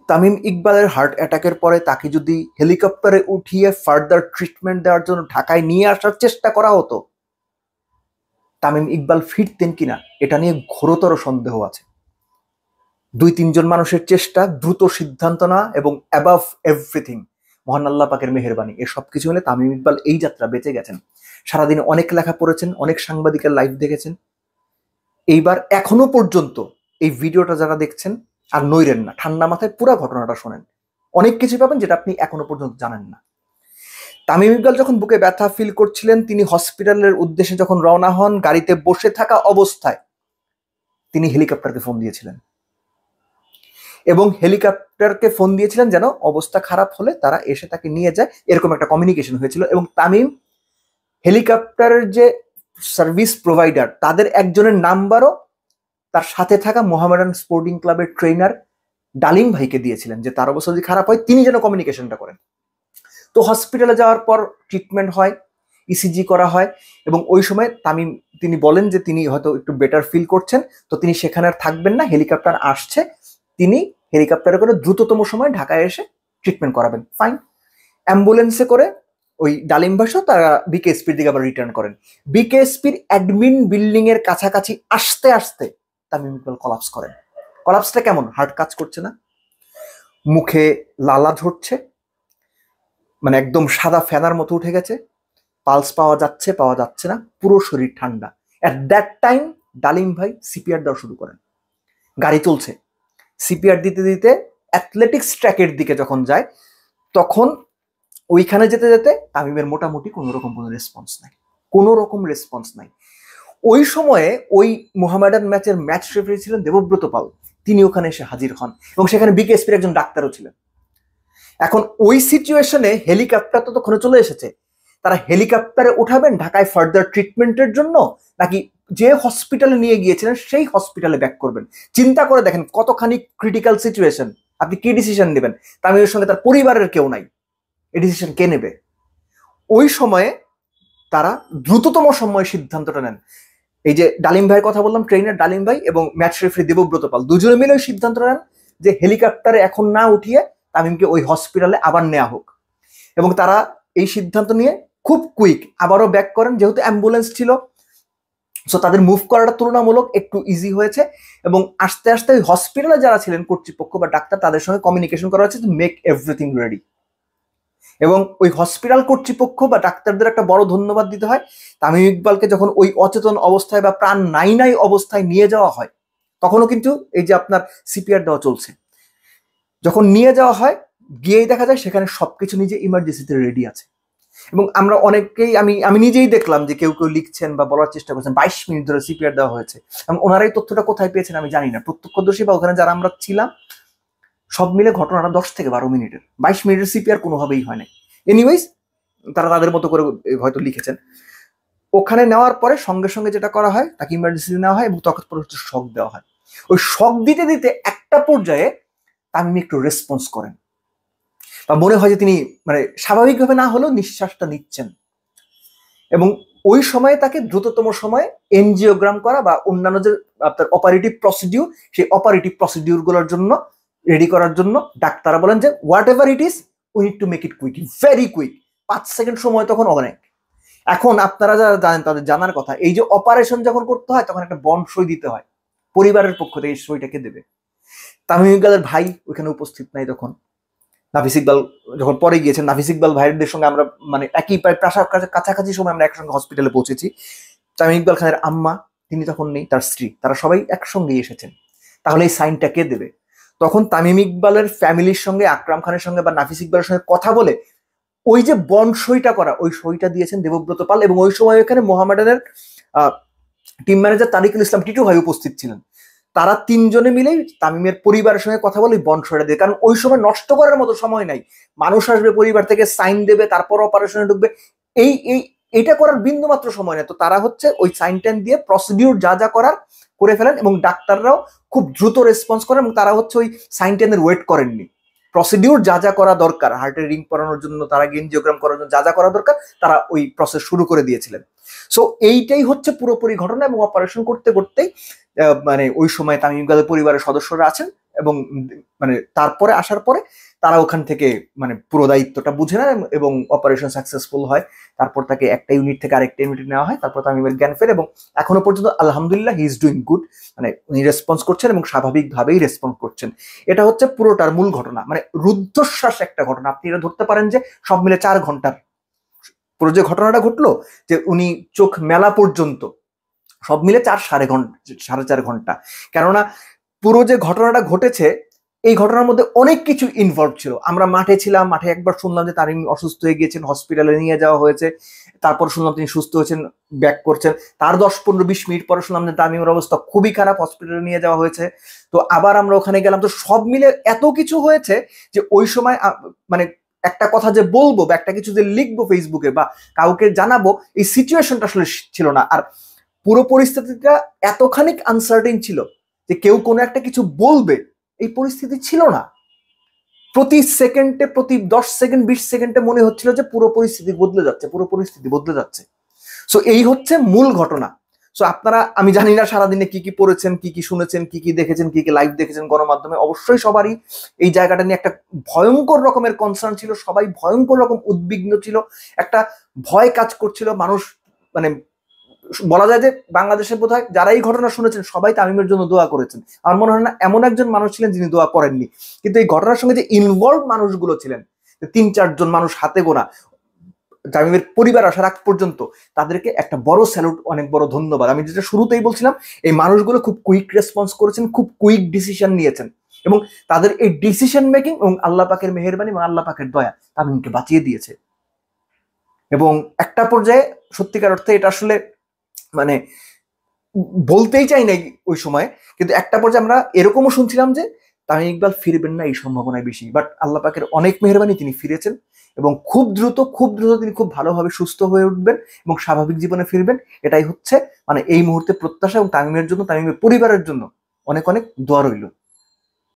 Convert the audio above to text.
তামিম ইকবালের হার্ট অ্যাটাকের পরে তাকে যদি হেলিকপ্টারে উঠিয়ে ফার্দার ট্রিটমেন্ট দেওয়ার জন্য ঢাকায় নিয়ে আসার চেষ্টা করা হতো, তামিম ইকবাল ফিরতেন কিনা এটা নিয়ে ঘোরতর সন্দেহ আছে। 2-3 জন মানুষের চেষ্টা, দ্রুত সিদ্ধান্ত না এবং অ্যাবাভ এভরিথিং মহান আল্লাহ পাকের মেহেরবানি, এ সব কিছু হলে তামিম ইকবাল এই যাত্রা বেঁচে গেছেন। সারাদিন অনেক লেখা পড়েছেন, অনেক সাংবাদিকের লাইভ দেখেছেন। এইবার এখনো পর্যন্ত এই ভিডিওটা যারা দেখছেন আর নইরেন না, ঠান্ডা মাথায় পুরো ঘটনাটা শোনেন, অনেক কিছু পাবেন যেটা আপনি এখনো পর্যন্ত জানেন না। তামিম ইকবাল যখন বুকে ব্যথা ফিল করছিলেন, তিনি হসপিটালের উদ্দেশ্যে যখন রওনা হন, গাড়িতে বসে থাকা অবস্থায় তিনি হেলিকপ্টারকে ফোন দিয়েছিলেন এবং হেলিকপ্টারকে ফোন দিয়েছিলেন যেন অবস্থা খারাপ হলে তারা এসে তাকে নিয়ে যায়, এরকম একটা কমিউনিকেশন হয়েছিল। এবং তামিম হেলিকপ্টারের যে সার্ভিস প্রোভাইডার তাদের একজনের নাম্বারও তার সাথে থাকা মোহামেডান স্পোর্টিং ক্লাবের ট্রেনার ডালিম ভাইকে দিয়েছিলেন, যে তার অবস্থা যদি খারাপ হয় তিনি যেন কমিউনিকেশনটা করেন। তো হসপিটালে যাওয়ার পর ট্রিটমেন্ট হয়, ইসিজি করা হয় এবং ওই সময় তামিম তিনি বলেন যে তিনি হয়তো একটু বেটার ফিল করছেন, তো তিনি সেখানে আর থাকবেন না, হেলিকপ্টার আসছে, তিনি হেলিকপ্টারে করে দ্রুততম সময় ঢাকায় এসে ট্রিটমেন্ট করাবেন। ফাইন, অ্যাম্বুলেন্সে করে ওই ডালিম ভাইসহ তারা বিকেএসপির দিকে আবার রিটার্ন করেন। বিকেএসপির অ্যাডমিন বিল্ডিং এর কাছাকাছি আসতে আসতে তামিম ইকবাল কলাপস করেন। কলাপসটা কেমন? হার্ট কাজ করছে না, মুখে লালা ঝরছে, মানে একদম সাদা ফেনার মতো উঠে গেছে, পালস পাওয়া যাচ্ছে না, পুরো শরীর ঠান্ডা। অ্যাট দ্যাট টাইম ডালিম ভাই সিপিআর দেওয়া শুরু করেন। গাড়ি চলছে, সিপিআর দিতে দিতে অ্যাথলেটিক্স ট্র্যাকের দিকে যখন যায়, তখন ওইখানে যেতে যেতে তামিমের মোটামুটি কোনো রকম রেসপন্স নাই। ওই সময়ে ওই মোহামেডান ম্যাচের ম্যাচ রেফারি ছিলেন দেবব্রত পাল, তিনি ওখানে এসে হাজির হন এবং সেখানে বিকেএসপির একজন ডাক্তারও ছিলেন। এখন ওই সিচুয়েশনে হেলিকপ্টার তো তখন চলে এসেছে, তারা হেলিকপ্টারে উঠাবেন ঢাকায় ফার্দার ট্রিটমেন্টের জন্য, নাকি যে হসপিটালে নিয়ে গিয়েছিলেন সেই হসপিটালে ব্যাক করবেন? চিন্তা করে দেখেন কতখানি ক্রিটিক্যাল সিচুয়েশন, আপনি কি ডিসিশন নেবেন? তামিমের সঙ্গে তার পরিবারের কেউ নাই, এই ডিসিশন কে নেবে? ওই সময়ে তারা দ্রুততম সময়ে সিদ্ধান্তটা নেন। এই যে ডালিম ভাইয়ের কথা বললাম, ট্রেনার ডালিম ভাই এবং ম্যাচ রেফারি দেবব্রত পাল, দুজনে মিলে ওই সিদ্ধান্তটা নেন যে হেলিকপ্টারে এখন না উঠিয়ে তামিমকে ওই হসপিটালে আবার নেওয়া হোক। এবং তারা এই সিদ্ধান্ত নিয়ে খুব কুইক আবারও ব্যাক করেন, যেহেতু অ্যাম্বুলেন্স ছিল, সো তাদের মুভ করাটা তুলনামূলক একটু ইজি হয়েছে। এবং আস্তে আস্তে ওই হসপিটালে যারা ছিলেন কর্তৃপক্ষ বা ডাক্তার, তাদের সঙ্গে কমিউনিকেশন করা হচ্ছে টু মেক এভরিথিং রেডি। এবং ওই হসপিটাল কর্তৃপক্ষ বা ডাক্তারদের একটা বড় ধন্যবাদ দিতে হয়। তামিম ইকবালকে যখন ওই অচেতন অবস্থায় বা প্রাণ নাই অবস্থায় নিয়ে যাওয়া হয়, তখনও কিন্তু এই যে আপনার সিপিআর দেওয়া চলছে, যখন নিয়ে যাওয়া হয় গিয়েই দেখা যায় সেখানে সবকিছু নিজে ইমার্জেন্সিতে রেডি আছে। এবং আমরা অনেকেই, আমি নিজেই দেখলাম যে কেউ লিখছেন বা বলার চেষ্টা করছেন 22 মিনিট ধরে সিপিআর দেওয়া হয়েছে, এবং ওনারাই তথ্যটা কোথায় পেয়েছেন আমি জানি না। প্রত্যক্ষদর্শী বা ওখানে যারা আমরা ছিলাম সব মিলে ঘটনাটা 10 থেকে 12 মিনিটের, 22 মিনিটের সিপিআর কোনোভাবেই হয় না। এনিওয়েজ তারা তাদের মতো করে হয়তো লিখেছেন। ওখানে নেওয়ার পরে সঙ্গে সঙ্গে যেটা করা হয়, তাকে ইমার্জেন্সি নেওয়া হয় এবং তখন শক দেওয়া হয়। ওই শক দিতে দিতে একটা পর্যায়ে তামিম একটু রেসপন্স করেন, বা মনে হয় যে তিনি মানে স্বাভাবিকভাবে না হলেও নিঃশ্বাসটা নিচ্ছেন। এবং ওই সময়ে তাকে দ্রুততম সময়ে এনজিওগ্রাম করা বা অন্যান্য যে আপনার অপারেটিভ প্রসিডিউর, সেই অপারেটিভ প্রসিডিউর গুলোর জন্য রেডি করার জন্য ডাক্তাররা বলেন যে what ever it is, we need to make it quick, very quick. 5 second সময় তখন অনেক। এখন আপনারা যারা জানেন তাদের জানার কথা, এই যে অপারেশন যখন করতে হয় তখন একটা বন্ড সই দিতে হয়, পরিবারের পক্ষ থেকে সইটাকে দেবে। তামিম ইকবালের ভাই ওইখানে উপস্থিত নাই তখন। নাফিস ইকবাল যখন পরে গিয়েছেন, নাফিস ইকবাল ভাইয়ের সঙ্গে আমরা মানে একই প্রায় কাছাকাছি সময় আমরা একসঙ্গে হসপিটালে পৌঁছেছি। তামিম ইকবাল খানের আম্মা তিনি তখন নেই, তার স্ত্রী, তারা সবাই একসঙ্গেই এসেছেন। তাহলে এই সাইনটা কে দেবে? তখন তামিম ইকবালের ফ্যামিলির সঙ্গে, আকরাম খানের সঙ্গে বা নাফিস ইকবালের সঙ্গে কথা বলে ওই যে বন্ড সইটা করা, ওই সইটা দিয়েছেন দেবব্রত পাল। এবং ওই সময় এখানে মোহামেডানের টিম ম্যানেজার তারিকুল ইসলাম টিটু ভাই উপস্থিত ছিলেন। তারা 3 জনে মিলেই তামিমের পরিবারের সঙ্গে কথা বলে বন্ড সইটা দিয়ে, কারণ ওই সময় নষ্ট করার মতো সময় নাই। মানুষ আসবে, পরিবার থেকে সাইন দেবে, তারপর অপারেশনে ঢুকবে, এইটা করার বিন্দু মাত্র সময় নেই। তো তারা হচ্ছে ওই সাইন টাইন দিয়ে প্রসিডিউর যা করার করে ফেলেন এবং ডাক্তাররাও খুব দ্রুত রেসপন্স করেন এবং তারা হচ্ছে ওই সাইন টাইনের ওয়েট করেননি। প্রসিডিউর যা করা দরকার, হার্টের রিং পরানোর জন্য, তারা এনজিওগ্রাম করার জন্য যা করা দরকার, তারা ওই প্রসেস শুরু করে দিয়েছিলেন। সো এইটাই হচ্ছে পুরোপুরি ঘটনা। এবং অপারেশন করতে করতেই মানে ওই সময় তামিম ইকবালের পরিবারের সদস্যরা আছেন, এবং মানে তারপরে আসার পরে তারা ওখান থেকে মানে পুরো দায়িত্বটা বুঝে নেয় এবং অপারেশন সাকসেসফুল হয়। তারপর তাকে একটা ইউনিট থেকে আরেকটা ইউনিটে নেওয়া হয়, তারপর তামিমের জ্ঞান ফেরে এবং এখনো পর্যন্ত আলহামদুলিল্লাহ হি ইজ ডুইং গুড, মানে উনি রেসপন্স করছেন এবং স্বাভাবিকভাবেই রেসপন্স করছেন। এটা হচ্ছে পুরোটার মূল ঘটনা, মানে রুদ্ধশ্বাস একটা ঘটনা। আপনি এটা ধরতে পারেন যে সব মিলে 4 ঘন্টার পুরো যে ঘটনাটা ঘটলো, যে উনি চোখ মেলা পর্যন্ত সব মিলে 4.5 ঘন্টা। কেননা পুরো যে ঘটনাটা ঘটেছে এই ঘটনার মধ্যে অনেক কিছু ইনভলভ ছিল। আমরা মাঠে ছিলাম, মাঠে একবার শুনলাম যে তামিম অসুস্থ হয়ে গিয়েছেন, হসপিটালে নিয়ে যাওয়া হয়েছে, তারপর শুনলাম তিনি সুস্থ হয়েছেন, ব্যাক করছেন। তার 10-15-20 মিনিট পরে শুনলাম যে তামিমের অবস্থা খুবই খারাপ, হসপিটালে নিয়ে যাওয়া হয়েছে। তো আবার আমরা ওখানে গেলাম, তো সব মিলে এত কিছু হয়েছে যে ওই সময় মানে একটা কথা যে বলবো বা একটা কিছু যে লিখবো ফেসবুকে বা কাউকে জানাবো, এই সিচুয়েশনটা আসলে ছিল না। আর পুরো পরিস্থিতিটা এতখানি আনসার্টেন ছিল যে কেউ কোনো একটা কিছু বলবে এই পরিস্থিতি ছিল না। প্রতি সেকেন্ডে, প্রতি 10 সেকেন্ড 20 সেকেন্ডে মনে হচ্ছিল যে পুরো পরিস্থিতি বদলে যাচ্ছে, পুরো পরিস্থিতি বদলে যাচ্ছে। সো এই হচ্ছে মূল ঘটনা। সো আপনারা, আমি জানি না সারাদিনে কি কি পড়েছেন, কি কি শুনেছেন, কি কি দেখেছেন, কি কি লাইভ দেখেছেন গণমাধ্যমে, অবশ্যই সবারই এই জায়গাটা নিয়ে একটা ভয়ঙ্কর রকমের কনসার্ন ছিল, সবাই ভয়ঙ্কর রকম উদ্বিগ্ন ছিল, একটা ভয় কাজ করছিল। মানুষ মানে বলা যায় যে বাংলাদেশে বোধহয় যারা এই ঘটনা শুনেছেন সবাই তামিমের জন্য দোয়া করেছেন। আমার মনে হয় না এমন একজন মানুষ ছিলেন যিনি দোয়া করেননি। কিন্তু এই ঘটনার সঙ্গে যে ইনভলভ মানুষগুলো ছিলেন, 3-4 জন মানুষ হাতে গোনা, তামিমের পরিবার আসার আগ পর্যন্ত, তাদেরকে একটা বড় স্যালুট, অনেক বড় ধন্যবাদ। আমি যেটা শুরুতেই বলছিলাম, এই মানুষগুলো খুব কুইক রেসপন্স করেছেন, খুব কুইক ডিসিশন নিয়েছেন এবং তাদের এই ডিসিশন মেকিং এবং আল্লাহ পাকের মেহেরবানি এবং আল্লাহ পাকের দয়া তামিমকে বাঁচিয়ে দিয়েছে। এবং একটা পর্যায়ে সত্যিকার অর্থে এটা আসলে মানে বলতেই চাই নাই ওই সময়, কিন্তু একটা পর্যায়ে আমরা এরকমও শুনছিলাম যে তামিম ইকবাল ফিরবেন না, এই সম্ভাবনায় বেশি। বাট আল্লাহ পাকের অনেক মেহেরবানি, তিনি ফিরেছেন এবং খুব দ্রুত তিনি খুব ভালোভাবে সুস্থ হয়ে উঠবেন এবং স্বাভাবিক জীবনে ফিরবেন। এটাই হচ্ছে মানে এই মুহূর্তে প্রত্যাশা, এবং তামিমের জন্য, তামিমের পরিবারের জন্য অনেক অনেক দোয়া রইল।